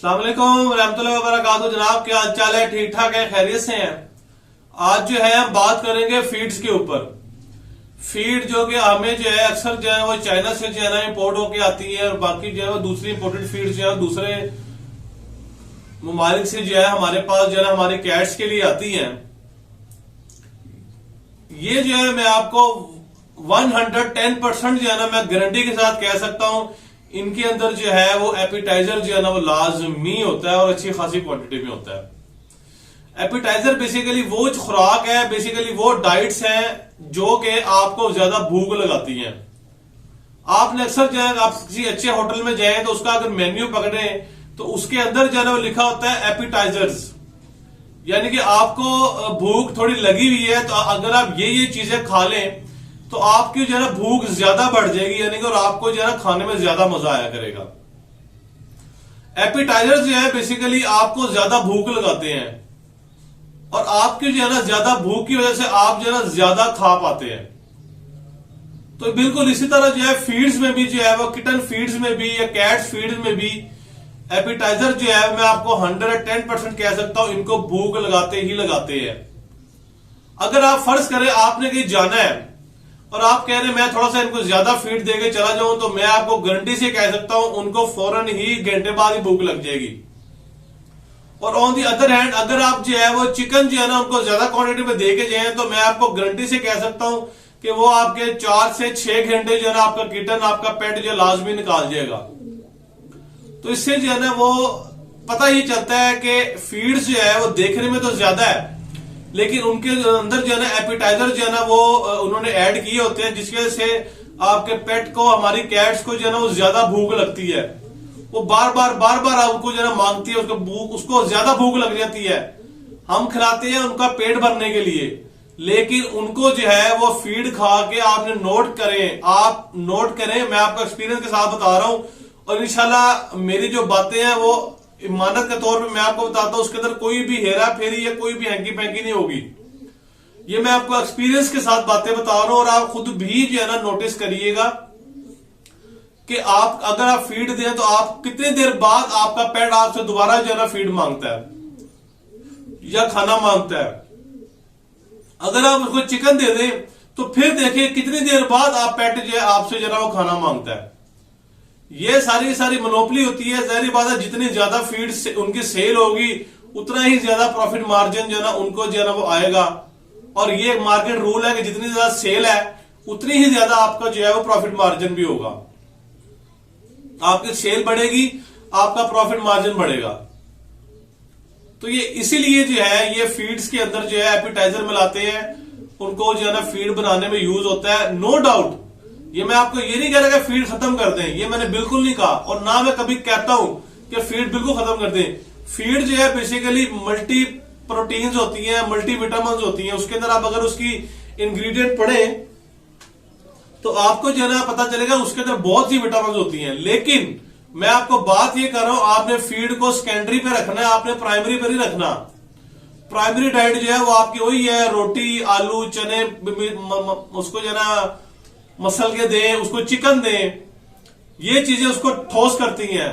अस्सलाम वालेकुम रहमतुल्लाहि व बरकातहू। जनाब क्या हाल चाल है? ठीक ठाक है, खैरियत से हैं। आज जो है हम बात करेंगे फीड्स के ऊपर। फीड जो कि हमें जो है अक्सर जो है वो चाइना से जो है ना इम्पोर्ट होके आती है और बाकी जो है वो दूसरी इम्पोर्टेड फीड जो है दूसरे ममालिक से जो है हमारे पास जो है ना हमारे कैट्स के लिए आती है। ये जो है मैं आपको 110% जो है ना मैं गारंटी के साथ कह सकता हूं, इनके अंदर जो है वो एपिटाइजर जो है ना वो लाजमी होता है और अच्छी खासी क्वांटिटी में होता है। एपिटाइजर बेसिकली वो खुराक है, बेसिकली वो डाइट्स हैं जो कि आपको ज्यादा भूख लगाती हैं। आपने अक्सर जो है आप किसी अच्छे होटल में जाए तो उसका अगर मेन्यू पकड़े तो उसके अंदर जो है ना वो लिखा होता है एपिटाइजर्स, यानी कि आपको भूख थोड़ी लगी हुई है तो अगर आप ये चीजें खा लें तो आपकी जो है ना भूख ज्यादा बढ़ जाएगी, यानी कि और आपको जो है ना खाने में ज्यादा मजा आया करेगा। एपिटाइजर जो है बेसिकली आपको ज्यादा भूख लगाते हैं और आपकी जो है ना ज्यादा भूख की वजह से आप जो है ना ज्यादा खा पाते हैं। तो बिल्कुल इसी तरह जो है फीड्स में भी जो है वो किटन फीड्स में भी या कैट्स फीड्स में भी एपिटाइजर जो है मैं आपको 110% कह सकता हूं इनको भूख लगाते ही लगाते हैं। अगर आप फर्ज करें आपने कहीं जाना है और आप कह रहे हैं मैं थोड़ा सा इनको ज्यादा फीड देके चला जाऊं, तो मैं आपको गारंटी से कह सकता हूं उनको फौरन ही घंटे बाद ही भूख लग जाएगी। और ऑन दी अदर हैंड अगर आप जो है वो चिकन जो है ना उनको ज्यादा क्वांटिटी में दे के जाए तो मैं आपको गारंटी से कह सकता हूं कि वो आपके 4 से 6 घंटे जो है ना आपका किटन आपका पेट जो लाजमी निकाल जाएगा। तो इससे जो है ना वो पता ही चलता है कि फीड्स जो है वो देखने में तो ज्यादा है लेकिन उनके अंदर जो है ना एपिटाइजर जो है ना वो उन्होंने ऐड किए होते हैं, जिसकी वजह से आपके पेट को, हमारी कैट्स को जो है ना वो ज्यादा भूख लगती है। वो बार बार आपको जो है ना मांगती है, उसको ज्यादा भूख लग जाती है। हम खिलाते हैं उनका पेट भरने के लिए, लेकिन उनको जो है वो फीड खा के आपने नोट करें, मैं आपका एक्सपीरियंस के साथ बता रहा हूं और इंशाल्लाह मेरी जो बातें हैं वो इमानत के तौर पे मैं आपको बताता हूं, उसके अंदर कोई भी हेरा फेरी या कोई भी हैंकी पैंकी नहीं होगी। ये मैं आपको एक्सपीरियंस के साथ बातें बता रहा हूं और आप खुद भी जो है ना नोटिस करिएगा कि आप अगर आप फीड दें तो आप कितनी देर बाद आपका पेट आपसे दोबारा जो है ना फीड मांगता है या खाना मांगता है। अगर आप उसको चिकन दे दें तो फिर देखिए कितनी देर बाद आप पेट जो है आपसे जो है ना वो खाना मांगता है। ये सारी मोनोपोली होती है। जाहिर बात है जितनी ज्यादा फीड से उनकी सेल होगी उतना ही ज्यादा प्रॉफिट मार्जिन जो है ना उनको जो है ना वो आएगा। और ये मार्केट रूल है कि जितनी ज्यादा सेल है उतनी ही ज्यादा आपका जो है वो प्रॉफिट मार्जिन भी होगा। आपकी सेल बढ़ेगी, आपका प्रॉफिट मार्जिन बढ़ेगा। तो ये इसीलिए जो है ये फीड्स के अंदर जो है एपिटाइजर मिलाते हैं, उनको जो है ना फीड बनाने में यूज होता है। नो डाउट ये मैं आपको ये नहीं कह रहा कि फीड खत्म कर दें, ये मैंने बिल्कुल नहीं कहा और ना मैं कभी कहता हूं कि फीड बिल्कुल खत्म कर दें। फीड जो है बेसिकली मल्टी प्रोटीन्स होती हैं, मल्टी विटामिन होती हैं। उसके अंदर आप अगर उसकी इंग्रेडिएंट पढ़ें तो आपको जो है ना पता चलेगा उसके अंदर बहुत सी विटामिन होती हैं। लेकिन मैं आपको बात ये कर रहा हूं, आपने फीड को सेकेंडरी पे रखना है, आपने प्राइमरी पे नहीं रखना। प्राइमरी डाइट जो है वो आपकी वही है, रोटी, आलू, चने, उसको जो है ना मसल के दें, उसको चिकन दें, ये चीजें उसको ठोस करती हैं।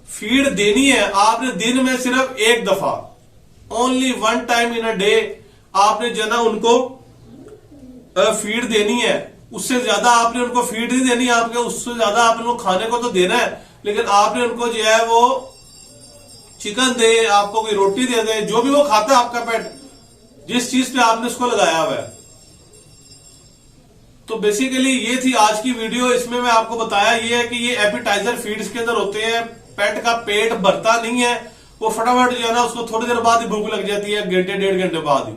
फीड देनी है आपने दिन में सिर्फ एक दफा, only 1 time in a day आपने जो है ना उनको फीड देनी है। उससे ज्यादा आपने उनको फीड नहीं देनी, आपके उससे ज्यादा आपने उनको खाने को तो देना है लेकिन आपने उनको जो है वो चिकन दे, आपको कोई रोटी दे दे, जो भी वो खाता है आपका पेट, जिस चीज पे आपने उसको लगाया हुआ है। तो बेसिकली ये थी आज की वीडियो। इसमें मैं आपको बताया ये है कि ये एपिटाइजर फीड्स के अंदर होते हैं। पेट का पेट भरता नहीं है, वो फटाफट जो है ना उसको थोड़ी देर बाद ही भूख लग जाती है, घंटे 1.5 घंटे बाद ही।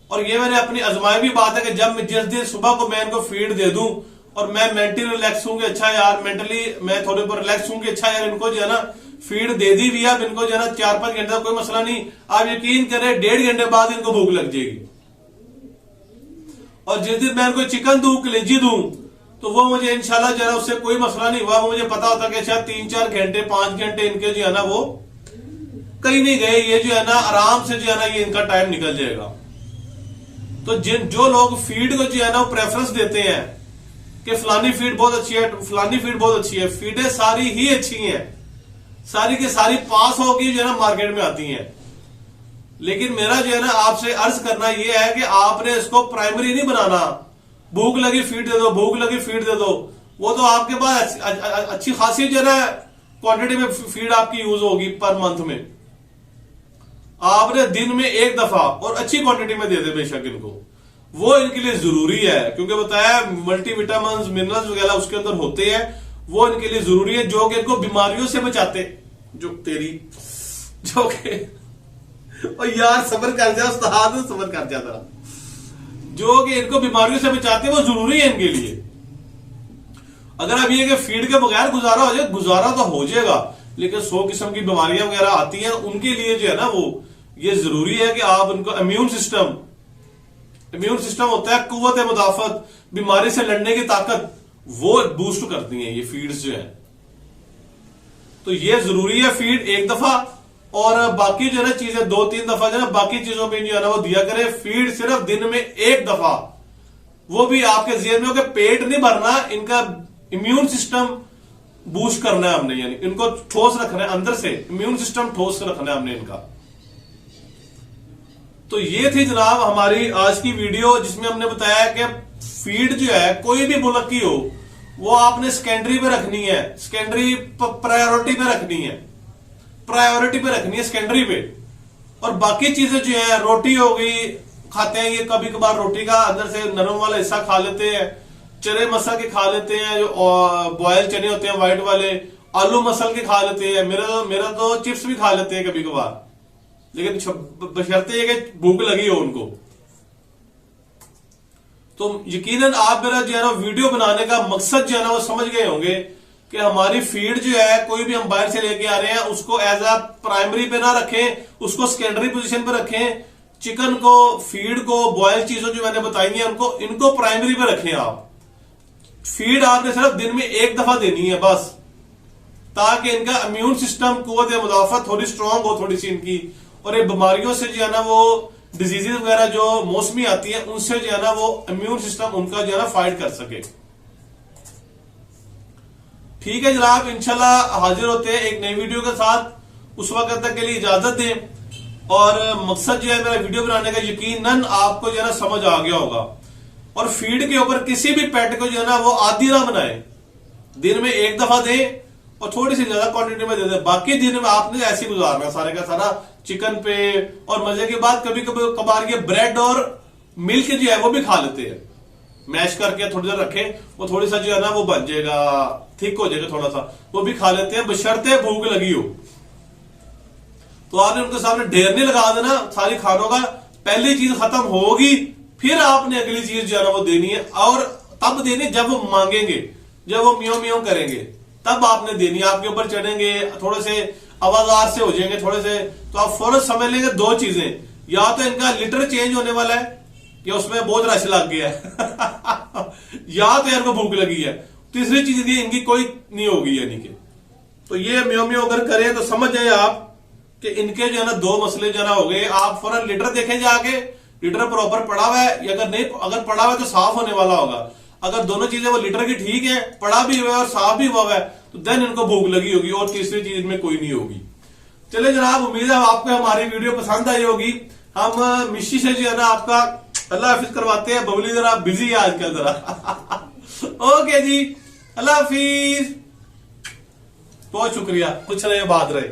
और ये मैंने अपनी आजमाई भी बात है कि जब जिस दिन सुबह को मैं इनको फीड दे दूं और मैं मेंटली रिलैक्स हूँ कि अच्छा यार, मेंटली मैं थोड़े पर रिलैक्स हूँ कि अच्छा यार इनको जो है ना फीड दे दी भी, अब इनको जो है ना 4-5 घंटे का कोई मसला नहीं, आप यकीन करें 1.5 घंटे बाद इनको भूख लग जाएगी। और जिस दिन मैं इनको चिकन दूं, कलेजी दूं, तो वो मुझे इंशाल्लाह जो है उससे कोई मसला नहीं हुआ। मुझे पता होता कि शायद 3-4 घंटे 5 घंटे इनके जो है ना वो कहीं नहीं गए, ये जो है ना आराम से जो है ना ये इनका टाइम निकल जाएगा। तो जो लोग फीड को जो है ना प्रेफरेंस देते हैं कि फलानी फीड बहुत अच्छी है, फलानी फीड बहुत अच्छी है, फीडें सारी ही अच्छी हैं, सारी की सारी पास होगी जो है ना मार्केट में आती हैं। लेकिन मेरा जो है ना आपसे अर्ज करना यह है कि आपने इसको प्राइमरी नहीं बनाना, भूख लगी फीड दे दो, भूख लगी फीड दे दो। वो तो आपके पास अच्छी खासी जो है ना क्वांटिटी में फीड आपकी यूज होगी पर मंथ में। आपने दिन में एक दफा और अच्छी क्वांटिटी में दे दे बेशक इनको, वो इनके लिए जरूरी है, क्योंकि बताया मल्टीविटामिन मिनरल्स वगैरह उसके अंदर होते हैं, वो इनके लिए जरूरी है जो कि इनको बीमारियों से बचाते। जो तेरी जो कि और यार सब्र कर जा उस्ताद, सब्र कर जा जरा, जो कि इनको बीमारियों से बचाते हैं वो जरूरी है इनके लिए। अगर अब ये कि फीड के बगैर गुजारा हो जाए, गुजारा तो हो जाएगा, लेकिन 100 किस्म की बीमारियां वगैरह आती हैं, उनके लिए जो है ना वो ये जरूरी है कि आप उनको इम्यून सिस्टम होता है, कुव्वत मुदाफत, बीमारी से लड़ने की ताकत, वो बूस्ट करती हैं ये फीड्स जो है। तो ये जरूरी है फीड एक दफा, और बाकी जो है ना चीजें 2-3 दफा जो है ना बाकी चीजों में जो है ना वो दिया करें। फीड सिर्फ दिन में एक दफा, वो भी आपके जेहन में हो कि पेट नहीं भरना, इनका इम्यून सिस्टम बूस्ट करना है हमने, यानी इनको ठोस रखना है, अंदर से इम्यून सिस्टम ठोस रखना है हमने इनका। तो ये थी जनाब हमारी आज की वीडियो, जिसमें हमने बताया कि फीड जो है कोई भी मुल्क की हो वो आपने सेकेंडरी पे रखनी है, सेकेंडरी प्रायोरिटी पे रखनी है, प्रायोरिटी पे रखनी है सेकेंडरी पे। और बाकी चीजें जो है रोटी हो गई, खाते हैं ये कभी कभार रोटी का अंदर से नरम वाला हिस्सा खा लेते हैं, चने मसल के खा लेते हैं, जो बॉयल चने होते हैं व्हाइट वाले, आलू मसल के खा लेते हैं, मेरा तो चिप्स भी खा लेते हैं कभी कभार, लेकिन बशर्ते कि भूख लगी हो उनको। तो यकीनन आप मेरा जो है ना वीडियो बनाने का मकसद जो है ना वो समझ गए होंगे कि हमारी फीड जो है कोई भी हम बाहर से लेके आ रहे हैं उसको एज अ प्राइमरी पे ना रखें, उसको सेकेंडरी पोजीशन पे रखें। चिकन को, फीड को, बॉयल चीजों जो मैंने बताई हैं उनको, इनको प्राइमरी पे रखें आप। फीड आपने सिर्फ दिन में एक दफा देनी है बस, ताकि इनका इम्यून सिस्टम, कुव्वत मुदाफत थोड़ी स्ट्रांग हो थोड़ी सी इनकी, और ये बीमारियों से जो है ना वो डिजीजेज वगैरह जो मौसमी आती है उनसे जो है ना वो इम्यून सिस्टम उनका जो है ना फाइट कर सके। ठीक है जनाब, इंशाल्लाह हाजिर होते हैं एक नई वीडियो के साथ। उस वक्त तक के लिए इजाजत दें, और मकसद जो है मेरा वीडियो बनाने का यकीनन आपको जो है ना समझ आ गया होगा। और फीड के ऊपर किसी भी पेट को जो है ना वो आदी ना बनाए, दिन में एक दफा दें और थोड़ी सी ज्यादा क्वांटिटी में दे दे, बाकी दिन में आपने ऐसे ही गुजारना सारे का सारा चिकन पे। और मजे की बात कभी कभी कभार ये ब्रेड और मिल्क जो है वो भी खा लेते हैं, मैश करके थोड़ी देर रखें, वो थोड़ी सा जो है ना वो बन जाएगा, थिक हो जाएगा थोड़ा सा, वो भी खा लेते हैं बशर्ते भूख लगी हो। तो आपने उनके सामने ढेर नहीं लगा देना सारी खानों का, पहली चीज खत्म होगी फिर आपने अगली चीज जो है ना वो देनी है, और तब देनी जब वो मांगेंगे, जब वो म्यों म्यों करेंगे तब आपने देनी। आपके ऊपर चढ़ेंगे, थोड़े से आवाजार से हो जाएंगे थोड़े से, तो आप फौरन समझ लेंगे दो चीजें, या तो इनका लिटर चेंज होने वाला है या उसमें बहुत रश लग गया है या तो यार को भूख लगी है। तीसरी चीज इनकी कोई नहीं होगी, यानी कि तो ये म्यों म्यों अगर करें तो समझ जाए आप कि इनके जो है ना दो मसले जो है ना हो गए। आप फौरन लीटर देखें जाके, लीटर प्रॉपर पड़ा हुआ है, या अगर नहीं, अगर पड़ा हुआ है तो साफ होने वाला होगा। अगर दोनों चीजें वो लीटर की ठीक है, पड़ा भी हुआ है और साफ भी हुआ है, तो देन इनको भूख लगी होगी, और तीसरी चीज इनमें कोई नहीं होगी। चले जनाब, उम्मीद है आपको हमारी वीडियो पसंद आई होगी। हम मिशी से जो है ना आपका अल्लाह हाफिज करवाते हैं, बबली जरा बिजी है आजकल जरा ओके जी, अल्लाह हाफिज, बहुत शुक्रिया, कुछ रहे बात रहे।